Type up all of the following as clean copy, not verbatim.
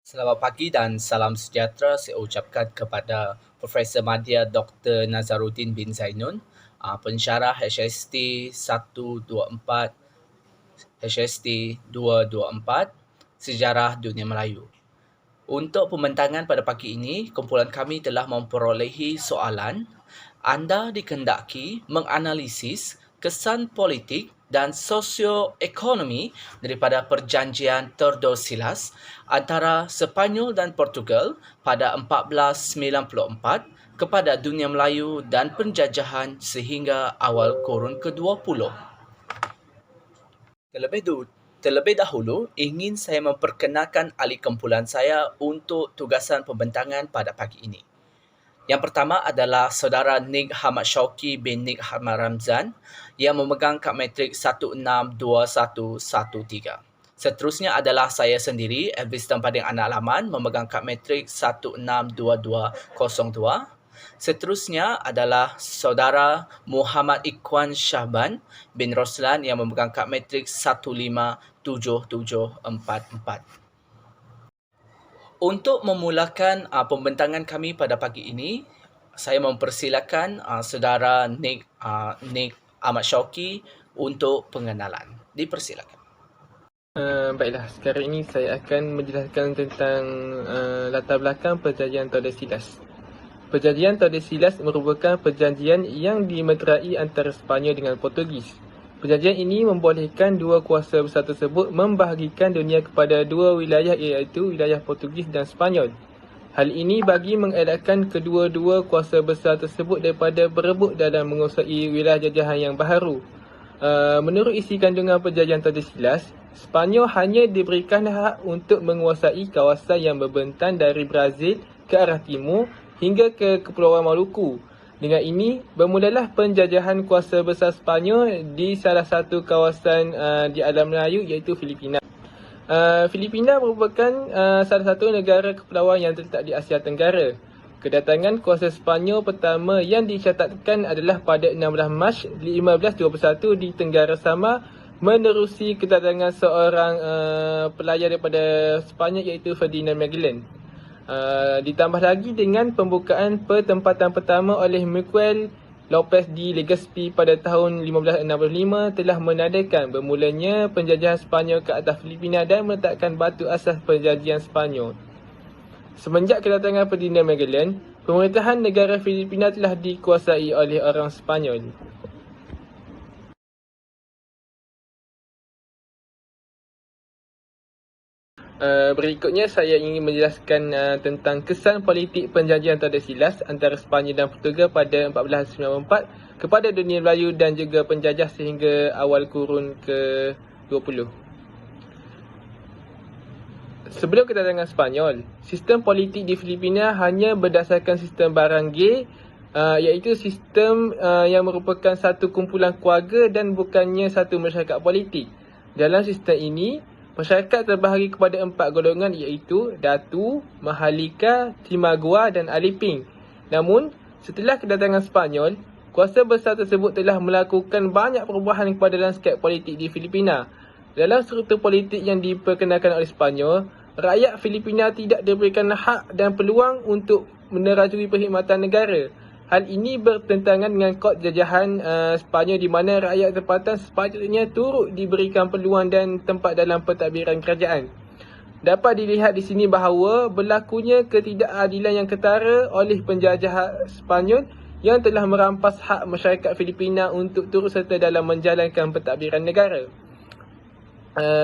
Selamat pagi dan salam sejahtera saya ucapkan kepada Profesor Madya Dr. Nazaruddin bin Zainun, pensyarah HST 124, HST 224, Sejarah Dunia Melayu. Untuk pembentangan pada pagi ini, kumpulan kami telah memperolehi soalan. Anda dikehendaki menganalisis kesan politik dan sosioekonomi daripada perjanjian Tordesillas antara Sepanyol dan Portugal pada 1494 kepada dunia Melayu dan penjajahan sehingga awal kurun ke-20. Terlebih dahulu, ingin saya memperkenalkan ahli kumpulan saya untuk tugasan pembentangan pada pagi ini. Yang pertama adalah saudara Nik Hamad Shauki bin Nik Hamad Ramzan yang memegang kad matrik 162113. Seterusnya adalah saya sendiri, Elvis Pading Anak Laman, memegang kad matrik 162202. Seterusnya adalah saudara Muhammad Ikhwan Syahban bin Roslan yang memegang kad matrik 157744. Untuk memulakan pembentangan kami pada pagi ini, saya mempersilakan saudara Nik Ahmad Shauki untuk pengenalan. Dipersilakan. Baiklah, sekarang ini saya akan menjelaskan tentang latar belakang perjanjian Tordesillas. Perjanjian Tordesillas merupakan perjanjian yang dimeterai antara Sepanyol dengan Portugis. Perjanjian ini membolehkan dua kuasa besar tersebut membahagikan dunia kepada dua wilayah, iaitu wilayah Portugis dan Sepanyol. Hal ini bagi mengelakkan kedua-dua kuasa besar tersebut daripada berebut dalam menguasai wilayah jajahan yang baharu. Menurut isi kandungan perjanjian Tordesillas, Sepanyol hanya diberikan hak untuk menguasai kawasan yang membentang dari Brazil ke arah timur hingga ke Kepulauan Maluku. Dengan ini, bermulalah penjajahan kuasa besar Sepanyol di salah satu kawasan di alam Melayu, iaitu Filipina. Filipina merupakan salah satu negara kepulauan yang terletak di Asia Tenggara. Kedatangan kuasa Sepanyol pertama yang dicatatkan adalah pada 16 Mac 1521 di Tenggara Samar, menerusi kedatangan seorang pelayar daripada Sepanyol, iaitu Ferdinand Magellan. Ditambah lagi dengan pembukaan pertempatan pertama oleh Miguel Lopez de Legazpi pada tahun 1565 telah menandakan bermulanya penjajahan Sepanyol ke atas Filipina dan meletakkan batu asas perjanjian Sepanyol. Semenjak kedatangan Ferdinand Magellan, pemerintahan negara Filipina telah dikuasai oleh orang Sepanyol. Berikutnya saya ingin menjelaskan tentang kesan politik perjanjian Tordesillas antara Sepanyol dan Portugal pada 1494 kepada dunia Melayu dan juga penjajah sehingga awal kurun ke-20. Sebelum kedatangan Sepanyol, sistem politik di Filipina hanya berdasarkan sistem barangay, iaitu sistem yang merupakan satu kumpulan keluarga dan bukannya satu masyarakat politik. Dalam sistem ini, masyarakat terbahagi kepada 4 golongan, iaitu Datu, Mahalika, Timagua dan Aliping. Namun, setelah kedatangan Sepanyol, kuasa besar tersebut telah melakukan banyak perubahan kepada lanskap politik di Filipina. Dalam struktur politik yang diperkenalkan oleh Sepanyol, rakyat Filipina tidak diberikan hak dan peluang untuk menerajui perkhidmatan negara. Hal ini bertentangan dengan kod jajahan Sepanyol di mana rakyat tempatan sepatutnya turut diberikan peluang dan tempat dalam pentadbiran kerajaan. Dapat dilihat di sini bahawa berlakunya ketidakadilan yang ketara oleh penjajah Sepanyol yang telah merampas hak masyarakat Filipina untuk turut serta dalam menjalankan pentadbiran negara.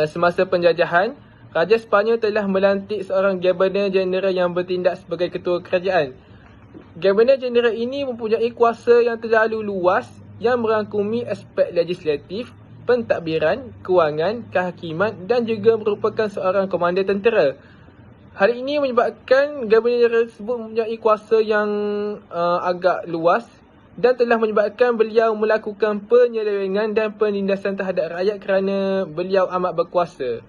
Semasa penjajahan, Raja Sepanyol telah melantik seorang Governor Jeneral yang bertindak sebagai ketua kerajaan. Governor Jeneral ini mempunyai kuasa yang terlalu luas yang merangkumi aspek legislatif, pentadbiran, kewangan, kehakiman dan juga merupakan seorang komander tentera. Hal ini menyebabkan Governor Jeneral tersebut mempunyai kuasa yang agak luas dan telah menyebabkan beliau melakukan penyelewengan dan penindasan terhadap rakyat kerana beliau amat berkuasa.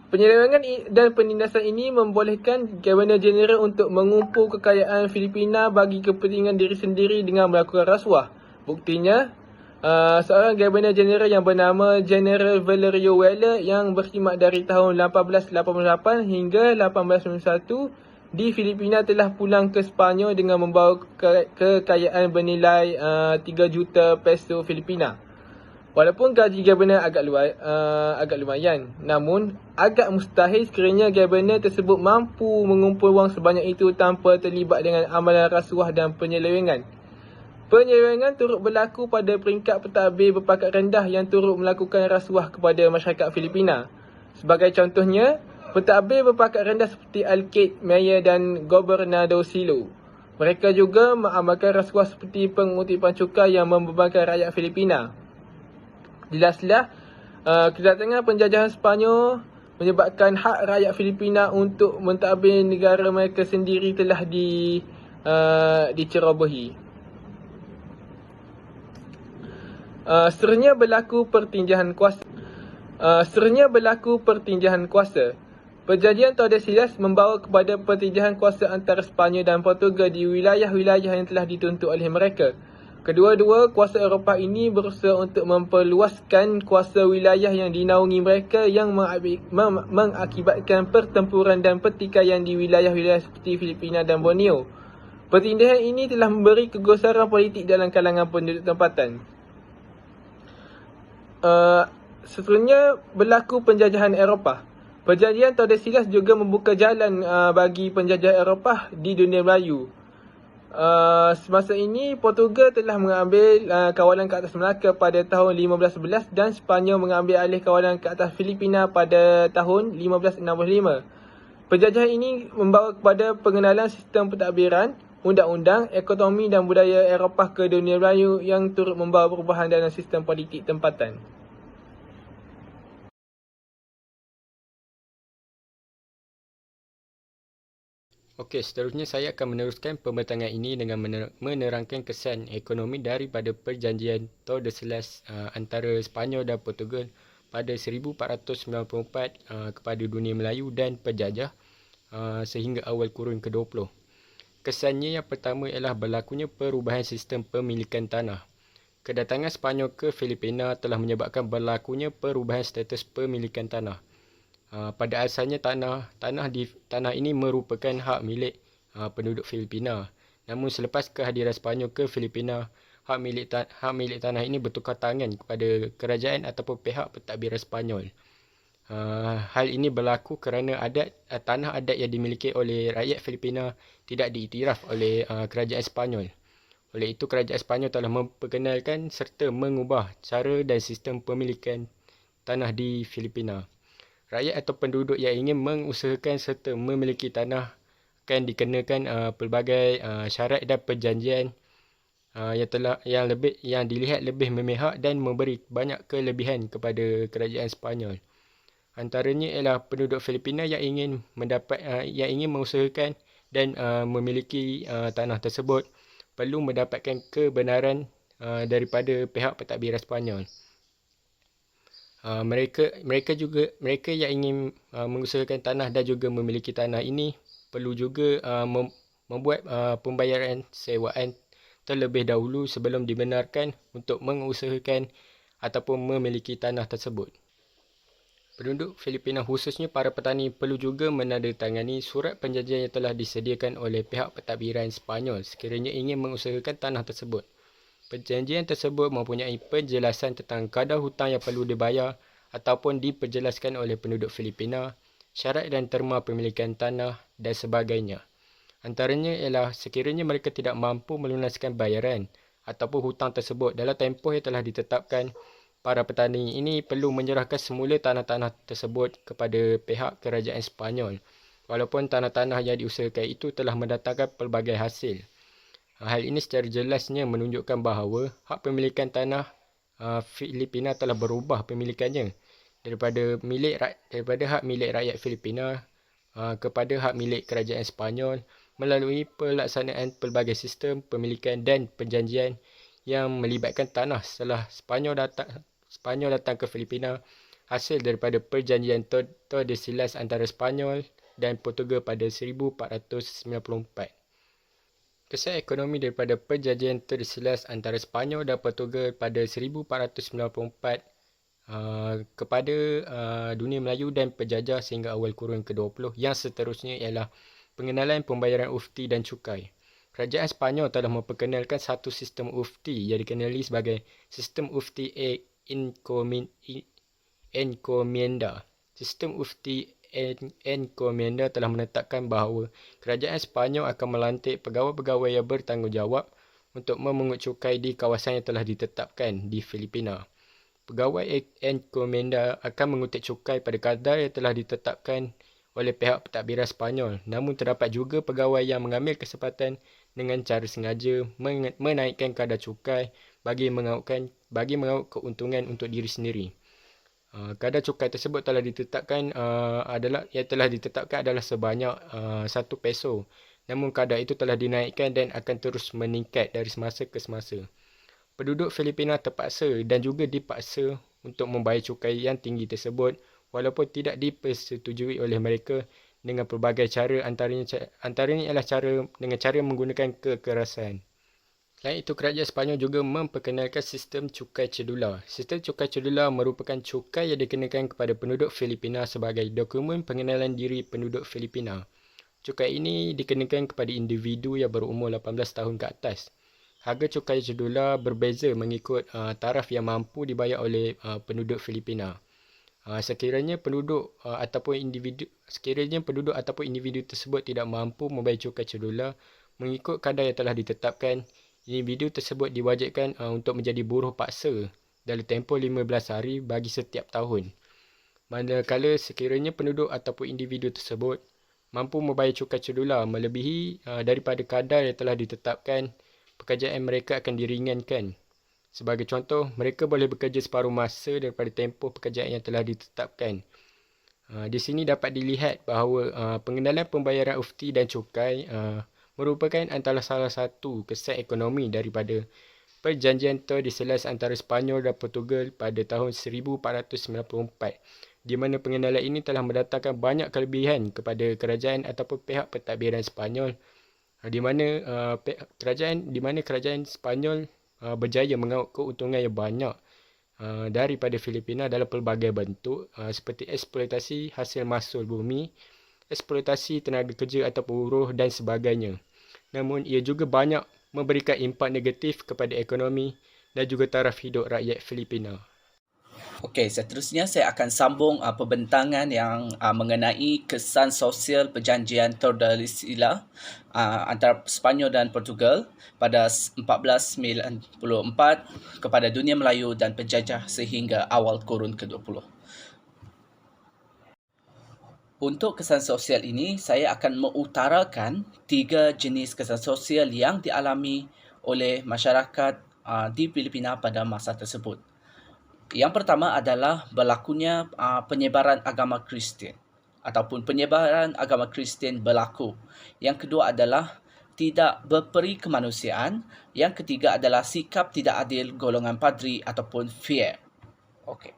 Penyelewengan dan penindasan ini membolehkan Governor Jeneral untuk mengumpul kekayaan Filipina bagi kepentingan diri sendiri dengan melakukan rasuah. Buktinya, seorang Governor Jeneral yang bernama General Valerio Weller yang berkhidmat dari tahun 1888 hingga 1891 di Filipina telah pulang ke Sepanyol dengan membawa kekayaan bernilai 3 juta peso Filipina. Walaupun gaji Governor agak lumayan, namun agak mustahil sekiranya Governor tersebut mampu mengumpul wang sebanyak itu tanpa terlibat dengan amalan rasuah dan penyelewengan. Penyelewengan turut berlaku pada peringkat pentadbir berpangkat rendah yang turut melakukan rasuah kepada masyarakat Filipina. Sebagai contohnya, pentadbir berpangkat rendah seperti Alcide Mayor dan Gobernador Silo. Mereka juga mengamalkan rasuah seperti pengutipan cukai yang membebankan rakyat Filipina. Jelaslah, kedatangan penjajahan Sepanyol menyebabkan hak rakyat Filipina untuk mentadbir negara mereka sendiri telah dicerobohi. Sernya berlaku pertindahan kuasa. Perjanjian Tordesillas membawa kepada pertindahan kuasa antara Sepanyol dan Portugal di wilayah-wilayah yang telah dituntut oleh mereka. Kedua-dua kuasa Eropah ini berusaha untuk memperluaskan kuasa wilayah yang dinaungi mereka yang mengakibatkan pertempuran dan pertikaian di wilayah-wilayah seperti Filipina dan Borneo. Pertindahan ini telah memberi kegusaran politik dalam kalangan penduduk tempatan. Seterusnya berlaku penjajahan Eropah. Perjanjian Tordesillas juga membuka jalan bagi penjajah Eropah di dunia Melayu. Semasa ini, Portugal telah mengambil kawalan ke atas Melaka pada tahun 1511 dan Sepanyol mengambil alih kawalan ke atas Filipina pada tahun 1565. Penjajahan ini membawa kepada pengenalan sistem pentadbiran, undang-undang, ekonomi dan budaya Eropah ke dunia Melayu yang turut membawa perubahan dalam sistem politik tempatan. Okey, seterusnya saya akan meneruskan pembentangan ini dengan menerangkan kesan ekonomi daripada perjanjian Tordesillas antara Sepanyol dan Portugal pada 1494 kepada dunia Melayu dan penjajah sehingga awal kurun ke-20. Kesannya yang pertama ialah berlakunya perubahan sistem pemilikan tanah. Kedatangan Sepanyol ke Filipina telah menyebabkan berlakunya perubahan status pemilikan tanah. Pada asalnya tanah ini merupakan hak milik penduduk Filipina. Namun selepas kehadiran Sepanyol ke Filipina, hak milik tanah ini bertukar tangan kepada kerajaan ataupun pihak pentadbiran Sepanyol. Hal ini berlaku kerana tanah adat yang dimiliki oleh rakyat Filipina tidak diiktiraf oleh kerajaan Sepanyol. Oleh itu, kerajaan Sepanyol telah memperkenalkan serta mengubah cara dan sistem pemilikan tanah di Filipina. Rakyat atau penduduk yang ingin mengusahakan serta memiliki tanah akan dikenakan pelbagai syarat dan perjanjian yang dilihat lebih memihak dan memberi banyak kelebihan kepada kerajaan Sepanyol. Antaranya ialah penduduk Filipina yang ingin mengusahakan dan memiliki tanah tersebut perlu mendapatkan kebenaran daripada pihak pentadbiran Sepanyol. Mereka yang ingin mengusahakan tanah dan juga memiliki tanah ini perlu juga membuat pembayaran sewaan terlebih dahulu sebelum dibenarkan untuk mengusahakan ataupun memiliki tanah tersebut. Penduduk Filipina khususnya para petani perlu juga menandatangani surat perjanjian yang telah disediakan oleh pihak pentadbiran Sepanyol sekiranya ingin mengusahakan tanah tersebut. Perjanjian tersebut mempunyai penjelasan tentang kadar hutang yang perlu dibayar ataupun diperjelaskan oleh penduduk Filipina, syarat dan terma pemilikan tanah dan sebagainya. Antaranya ialah sekiranya mereka tidak mampu melunaskan bayaran ataupun hutang tersebut dalam tempoh yang telah ditetapkan, para petani ini perlu menyerahkan semula tanah-tanah tersebut kepada pihak kerajaan Sepanyol, walaupun tanah-tanah yang diusahakan itu telah mendatangkan pelbagai hasil. Hal ini secara jelasnya menunjukkan bahawa hak pemilikan tanah Filipina telah berubah pemilikannya daripada hak milik rakyat Filipina kepada hak milik kerajaan Sepanyol melalui pelaksanaan pelbagai sistem pemilikan dan perjanjian yang melibatkan tanah setelah Sepanyol datang ke Filipina hasil daripada perjanjian Tordesillas antara Sepanyol dan Portugal pada 1494. Kesan ekonomi daripada perjanjian tersilas antara Sepanyol dan Portugal pada 1494 kepada dunia Melayu dan penjajah sehingga awal kurun ke-20. Yang seterusnya ialah pengenalan pembayaran ufti dan cukai. Kerajaan Sepanyol telah memperkenalkan satu sistem ufti yang dikenali sebagai sistem ufti encomienda. Sistem ufti encomienda telah menetapkan bahawa kerajaan Sepanyol akan melantik pegawai-pegawai yang bertanggungjawab untuk memungut cukai di kawasan yang telah ditetapkan di Filipina. Pegawai encomienda akan mengutik cukai pada kadar yang telah ditetapkan oleh pihak pentadbiran Sepanyol. Namun terdapat juga pegawai yang mengambil kesempatan dengan cara sengaja menaikkan kadar cukai bagi mengaut keuntungan untuk diri sendiri. Kadar cukai tersebut telah ditetapkan adalah sebanyak 1 peso. Namun kadar itu telah dinaikkan dan akan terus meningkat dari semasa ke semasa. Penduduk Filipina terpaksa dan juga dipaksa untuk membayar cukai yang tinggi tersebut walaupun tidak dipersetujui oleh mereka dengan pelbagai cara, antaranya ialah dengan cara menggunakan kekerasan. Selain itu, kerajaan Sepanyol juga memperkenalkan sistem cukai cedula. Sistem cukai cedula merupakan cukai yang dikenakan kepada penduduk Filipina sebagai dokumen pengenalan diri penduduk Filipina. Cukai ini dikenakan kepada individu yang berumur 18 tahun ke atas. Harga cukai cedula berbeza mengikut taraf yang mampu dibayar oleh penduduk Filipina. Sekiranya penduduk ataupun individu tersebut tidak mampu membayar cukai cedula mengikut kadar yang telah ditetapkan, individu tersebut diwajibkan untuk menjadi buruh paksa dalam tempoh 15 hari bagi setiap tahun. Manakala sekiranya penduduk ataupun individu tersebut mampu membayar cukai cedula melebihi daripada kadar yang telah ditetapkan, pekerjaan mereka akan diringankan. Sebagai contoh, mereka boleh bekerja separuh masa daripada tempoh pekerjaan yang telah ditetapkan. Di sini dapat dilihat bahawa pengenalan pembayaran ufti dan cukai merupakan antara salah satu kesan ekonomi daripada perjanjian tersilas antara Sepanyol dan Portugal pada tahun 1494, di mana pengenalan ini telah mendatangkan banyak kelebihan kepada kerajaan ataupun pihak pentadbiran Sepanyol, di mana kerajaan Sepanyol berjaya mengaut keuntungan yang banyak daripada Filipina dalam pelbagai bentuk seperti eksploitasi hasil mahsul bumi, eksploitasi tenaga kerja atau buruh dan sebagainya. Namun ia juga banyak memberikan impak negatif kepada ekonomi dan juga taraf hidup rakyat Filipina. Okey, seterusnya saya akan sambung pembentangan yang mengenai kesan sosial perjanjian Tordesillas antara Sepanyol dan Portugal pada 1494 kepada dunia Melayu dan penjajah sehingga awal kurun ke-20. Untuk kesan sosial ini, saya akan mengutarakan 3 jenis kesan sosial yang dialami oleh masyarakat di Filipina pada masa tersebut. Yang pertama adalah berlakunya penyebaran agama Kristian ataupun penyebaran agama Kristian berlaku. Yang kedua adalah tidak berperi kemanusiaan. Yang ketiga adalah sikap tidak adil golongan padri ataupun fier. Okey.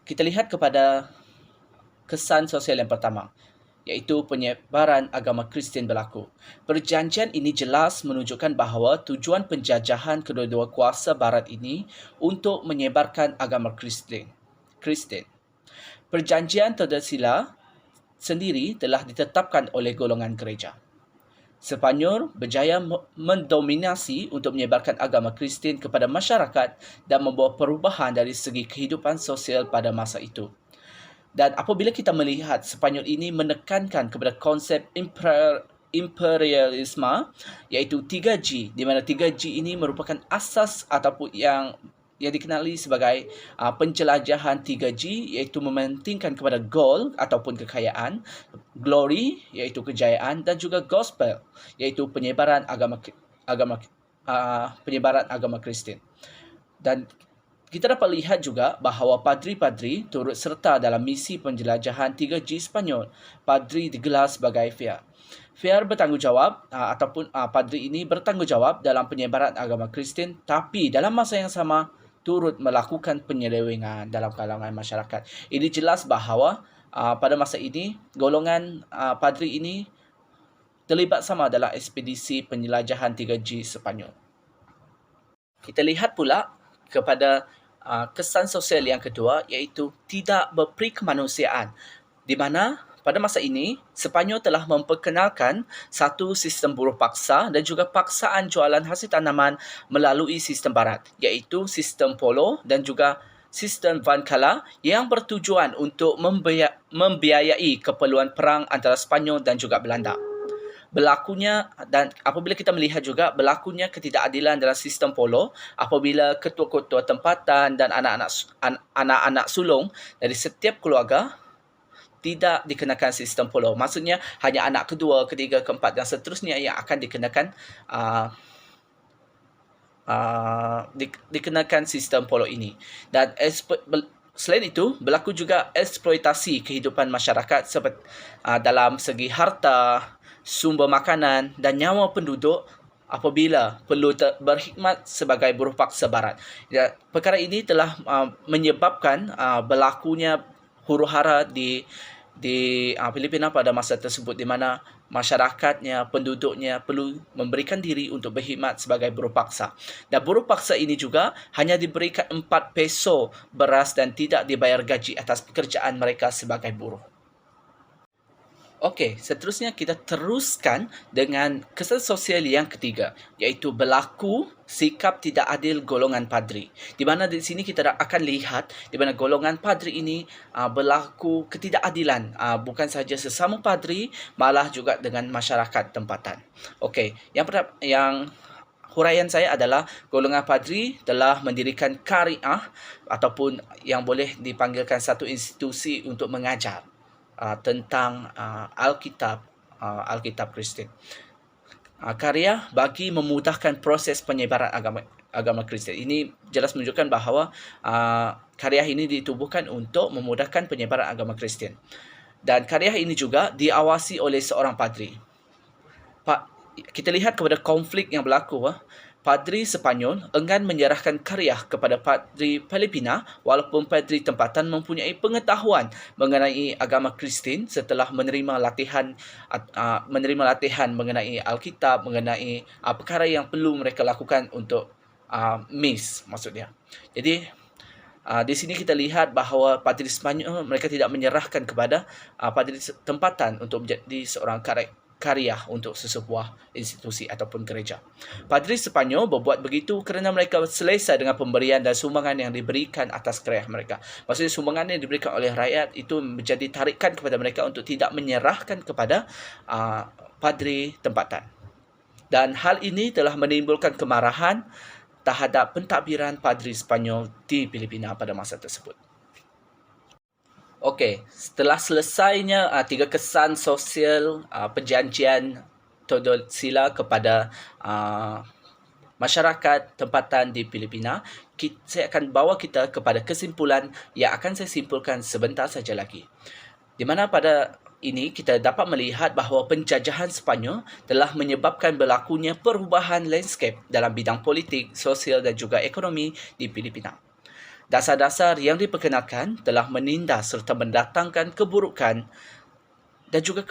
Kita lihat kepada kesan sosial yang pertama, iaitu penyebaran agama Kristian berlaku. Perjanjian ini jelas menunjukkan bahawa tujuan penjajahan kedua-dua kuasa barat ini untuk menyebarkan agama Kristian. Perjanjian Tordesillas sendiri telah ditetapkan oleh golongan gereja. Sepanyol berjaya mendominasi untuk menyebarkan agama Kristian kepada masyarakat dan membawa perubahan dari segi kehidupan sosial pada masa itu. Dan apabila kita melihat Sepanyol ini menekankan kepada konsep imperialisme, iaitu 3G, di mana 3G ini merupakan asas ataupun yang dikenali sebagai penjelajahan 3G, iaitu mementingkan kepada gold ataupun kekayaan, glory iaitu kejayaan, dan juga gospel iaitu penyebaran agama Kristian. Dan kita dapat lihat juga bahawa padri-padri turut serta dalam misi penjelajahan 3G Sepanyol. Padri digelar sebagai fiar. Fiar bertanggungjawab ataupun padri ini bertanggungjawab dalam penyebaran agama Kristian, tapi dalam masa yang sama turut melakukan penyelewengan dalam kalangan masyarakat. Ini jelas bahawa pada masa ini golongan padri ini terlibat sama dalam ekspedisi penjelajahan 3G Sepanyol. Kita lihat pula kepada kesan sosial yang kedua, iaitu tidak berperi kemanusiaan, di mana pada masa ini Sepanyol telah memperkenalkan satu sistem buruh paksa dan juga paksaan jualan hasil tanaman melalui sistem barat, iaitu sistem polo dan juga sistem Vancala yang bertujuan untuk membiayai keperluan perang antara Sepanyol dan juga Belanda. Berlakunya, dan apabila kita melihat juga berlakunya ketidakadilan dalam sistem polo apabila ketua-ketua tempatan dan anak-anak sulung dari setiap keluarga tidak dikenakan sistem polo. Maksudnya hanya anak kedua, ketiga, keempat dan seterusnya yang akan dikenakan sistem polo ini. Dan selain itu, berlaku juga eksploitasi kehidupan masyarakat seperti dalam segi harta, sumber makanan dan nyawa penduduk apabila perlu berkhidmat sebagai buruh paksa barat. Perkara ini telah menyebabkan berlakunya huru-hara di Filipina pada masa tersebut, di mana masyarakatnya, penduduknya perlu memberikan diri untuk berkhidmat sebagai buruh paksa. Dan buruh paksa ini juga hanya diberikan 4 peso beras dan tidak dibayar gaji atas pekerjaan mereka sebagai buruh. Okey, seterusnya kita teruskan dengan kesan sosial yang ketiga, iaitu berlaku sikap tidak adil golongan padri. Di mana di sini kita akan lihat di mana golongan padri ini berlaku ketidakadilan, bukan sahaja sesama padri, malah juga dengan masyarakat tempatan. Okey, yang huraian saya adalah golongan padri telah mendirikan Qariah ataupun yang boleh dipanggilkan satu institusi untuk mengajar tentang Alkitab Kristian. Karya bagi memudahkan proses penyebaran agama Kristian. Ini jelas menunjukkan bahawa karya ini ditubuhkan untuk memudahkan penyebaran agama Kristian. Dan karya ini juga diawasi oleh seorang padri. Kita lihat kepada konflik yang berlaku. Padri Sepanyol enggan menyerahkan karya kepada padri Filipina walaupun padri tempatan mempunyai pengetahuan mengenai agama Kristian setelah menerima latihan mengenai Alkitab, mengenai perkara yang perlu mereka lakukan untuk mis maksudnya. Jadi di sini kita lihat bahawa padri Sepanyol mereka tidak menyerahkan kepada padri tempatan untuk menjadi seorang karya untuk sesebuah institusi ataupun gereja. Padri Sepanyol berbuat begitu kerana mereka selesa dengan pemberian dan sumbangan yang diberikan atas karya mereka. Maksudnya sumbangan yang diberikan oleh rakyat itu menjadi tarikan kepada mereka untuk tidak menyerahkan kepada padri tempatan. Dan hal ini telah menimbulkan kemarahan terhadap pentadbiran padri Sepanyol di Filipina pada masa tersebut. Okey, setelah selesainya 3 kesan sosial perjanjian Tordesillas kepada masyarakat tempatan di Filipina, saya akan bawa kita kepada kesimpulan yang akan saya simpulkan sebentar saja lagi. Di mana pada ini kita dapat melihat bahawa penjajahan Sepanyol telah menyebabkan berlakunya perubahan landscape dalam bidang politik, sosial dan juga ekonomi di Filipina. Dasar-dasar yang diperkenalkan telah menindas serta mendatangkan keburukan dan juga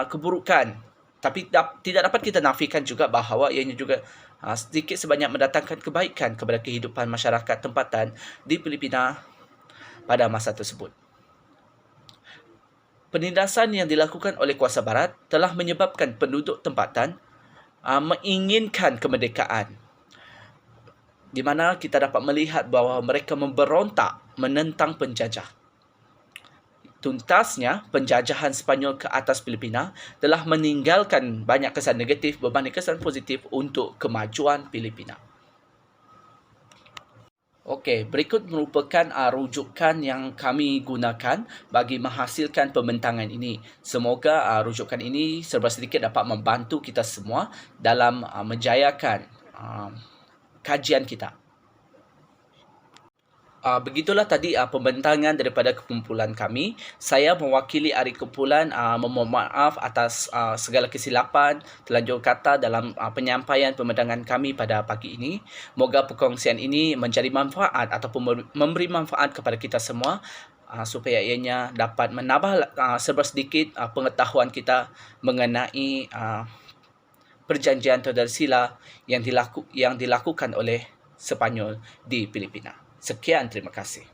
keburukan. Tapi tidak dapat kita nafikan juga bahawa ianya juga sedikit sebanyak mendatangkan kebaikan kepada kehidupan masyarakat tempatan di Filipina pada masa tersebut. Penindasan yang dilakukan oleh kuasa barat telah menyebabkan penduduk tempatan menginginkan kemerdekaan, di mana kita dapat melihat bahawa mereka memberontak menentang penjajah. Tuntasnya, penjajahan Sepanyol ke atas Filipina telah meninggalkan banyak kesan negatif berbanding kesan positif untuk kemajuan Filipina. Okey, berikut merupakan rujukan yang kami gunakan bagi menghasilkan pembentangan ini. Semoga rujukan ini serba sedikit dapat membantu kita semua dalam menjayakan kajian kita. Begitulah tadi pembentangan daripada kumpulan kami. Saya mewakili ahli kumpulan memohon maaf atas segala kesilapan terlanjur kata dalam penyampaian pembentangan kami pada pagi ini. Moga perkongsian ini menjadi manfaat ataupun memberi manfaat kepada kita semua supaya ianya dapat menambah serba sedikit pengetahuan kita mengenai perjanjian Tordesillas yang dilakukan oleh Sepanyol di Filipina. Sekian, terima kasih.